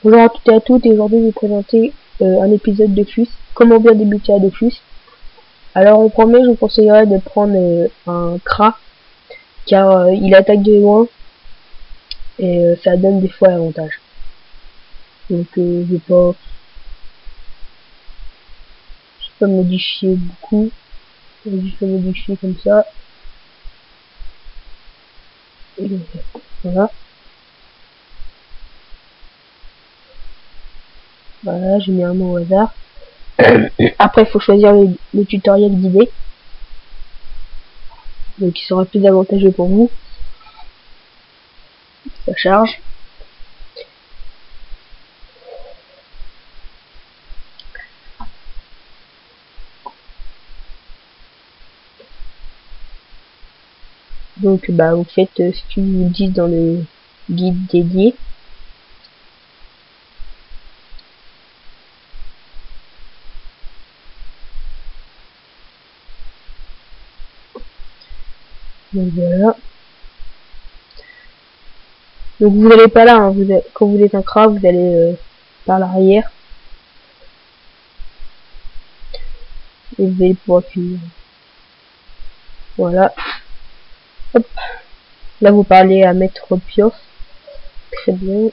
Bonjour à toutes et à toutes, et aujourd'hui je vais vous présenter un épisode de FUS, comment bien débuter à Dofus. Alors en premier, je vous conseillerais de prendre un Kra, car il attaque de loin, et ça donne des fois l'avantage. Donc je vais pas modifier beaucoup, je vais juste le modifier comme ça. Et voilà. Voilà, j'ai mis un mot au hasard. Après, il faut choisir le tutoriel guidé. Donc il sera plus avantageux pour vous. Ça charge. Donc bah vous faites ce qu'ils vous disent dans le guide dédié. Donc voilà. Donc vous n'allez pas là, hein. Quand vous êtes un Kra, vous allez par l'arrière. Et vous allez pouvoir appuyer. Voilà. Hop. Là vous parlez à Maître Piof. Très bien.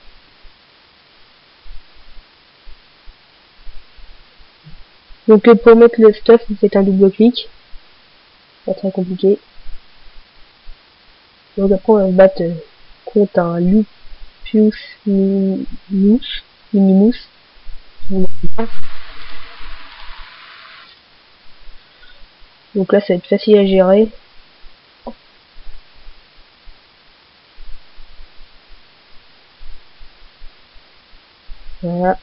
Donc pour mettre le stuff, vous faites un double clic. Pas très compliqué. Donc après on va se battre contre un Lupius Minimus. Donc là ça va être facile à gérer. Voilà.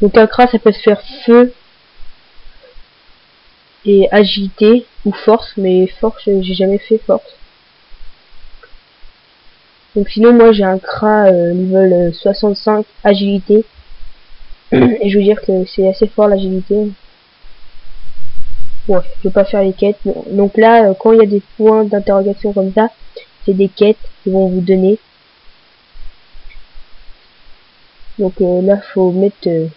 Donc un Kra ça peut se faire feu et agilité ou force, mais force j'ai jamais fait force. Donc sinon moi j'ai un Kra level 65 agilité et je veux dire que c'est assez fort l'agilité. Ouais, je vais pas faire les quêtes. Donc là quand il y a des points d'interrogation comme ça, c'est des quêtes qu'ils vont vous donner. Donc là faut mettre le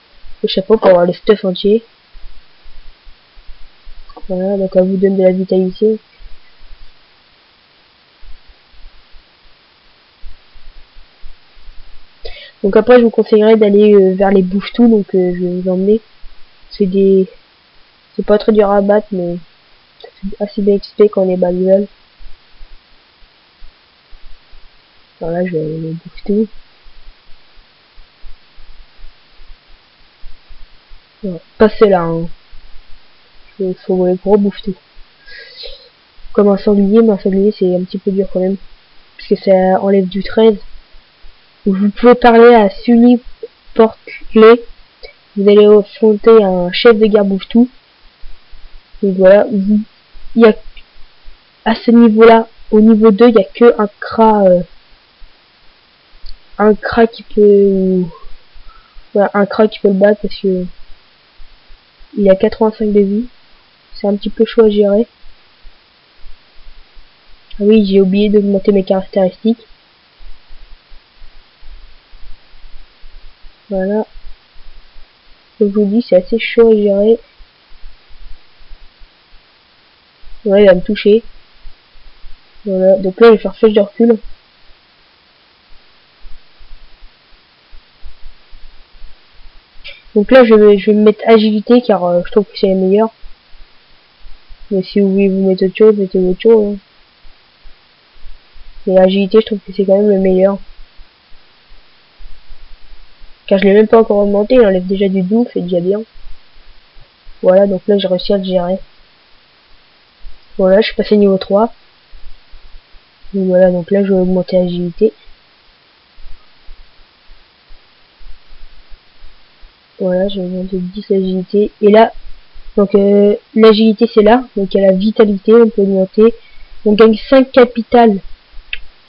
chapeau pour avoir le stuff entier. Voilà, donc elle vous donne de la vitalité. Donc après je vous conseillerais d'aller vers les bouffes-tout, donc je vais vous emmener. C'est pas très dur à battre, mais c'est assez bien XP quand on est bas level. Voilà, je vais aller les bouffes-tout. Voilà, passez là, hein. Il faut les gros bouffes-tout. Comme un sanglier, mais un sanglier c'est un petit peu dur quand même. Parce que ça enlève du 13. Vous pouvez parler à Sully Porte-Clé. Vous allez affronter un chef de guerre bouffe-tout. Donc voilà, il y a à ce niveau-là, au niveau 2, il n'y a que un Kra qui peut voilà, un Kra qui peut le battre parce que il a 85 de vie. C'est un petit peu chaud à gérer. Ah oui, j'ai oublié d'augmenter mes caractéristiques. Voilà. Comme je vous dis, c'est assez chaud à gérer. Ouais, il va me toucher. Voilà, donc là je vais faire flèche de recul. Donc là je vais me mettre agilité car je trouve que c'est la meilleure. Mais si vous voulez vous mettre autre chose, mettez autre chose. Hein. Mais agilité je trouve que c'est quand même le meilleur. Car je l'ai même pas encore augmenté, il enlève déjà du doux, c'est déjà bien. Voilà, donc là j'ai réussi à le gérer. Voilà, je suis passé niveau 3. Et voilà, donc là je vais augmenter l'agilité. Voilà, j'ai augmenté 10 l'agilité. Et là, donc l'agilité c'est là, donc il y a la vitalité, on peut augmenter. On gagne 5 capitales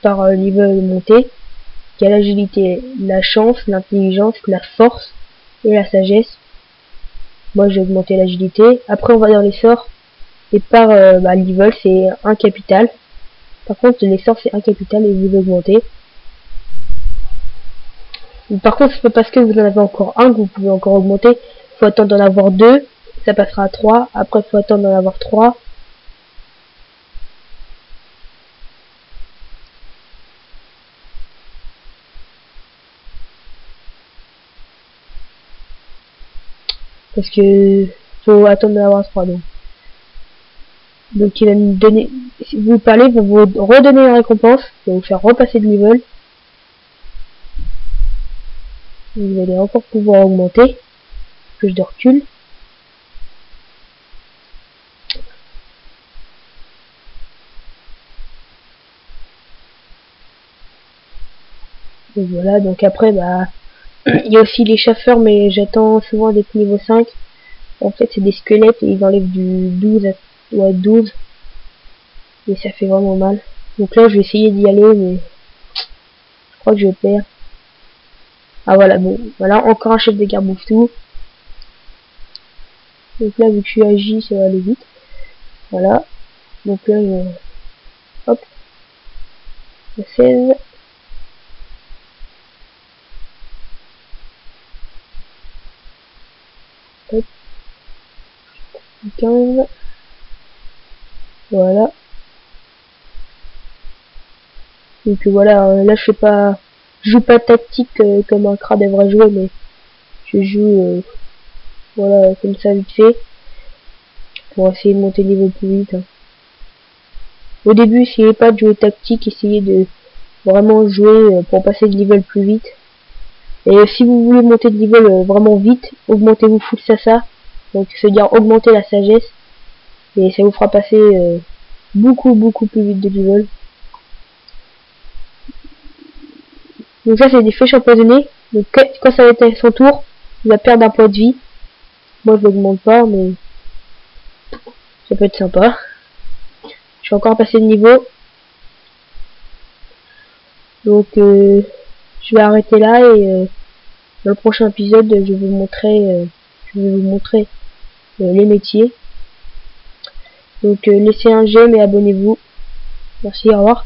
par niveau monté. Il y a l'agilité, la chance, l'intelligence, la force et la sagesse. Moi j'ai augmenté l'agilité. Après on va dans les sorts. Et par level c'est un capital. Par contre les sorts c'est un capital et vous augmentez. Par contre, c'est pas parce que vous en avez encore un que vous pouvez encore augmenter. Il faut attendre d'en avoir 2. Ça passera à 3. Après, il faut attendre d'en avoir 3. Parce que faut attendre d'en avoir 3. Donc il va nous donner, si vous parlez, vous vous redonner une récompense, il va vous faire repasser de niveau. Vous allez encore pouvoir augmenter. Plus de recul. Et voilà, donc après, bah, il y a aussi les chasseurs, mais j'attends souvent des niveau 5. En fait, c'est des squelettes et ils enlèvent du 12 à 12. Et ça fait vraiment mal. Donc là, je vais essayer d'y aller, mais je crois que je perds. Ah voilà, bon, voilà, encore un chef de guerre bouffe tout. Donc là, vu que je suis agi, ça va aller vite. Voilà. Donc là, hop. 16. Hop. 15. Voilà. Donc voilà, là je joue pas tactique comme un crabe devrait jouer, mais je joue voilà comme ça vite fait pour essayer de monter le niveau plus vite. Au début, essayez pas de jouer tactique, essayez de vraiment jouer pour passer de niveau plus vite. Et si vous voulez monter de niveau vraiment vite, augmentez-vous full sasa, donc c'est-à-dire augmenter la sagesse, et ça vous fera passer beaucoup plus vite de niveau. Donc ça c'est des flèches empoisonnées. Donc quand ça va être son tour, il va perdre un point de vie. Moi je l'augmente pas, mais ça peut être sympa. Je vais encore passer de niveau. Donc je vais arrêter là et dans le prochain épisode je vais vous montrer les métiers. Donc laissez un j'aime et abonnez-vous. Merci, au revoir.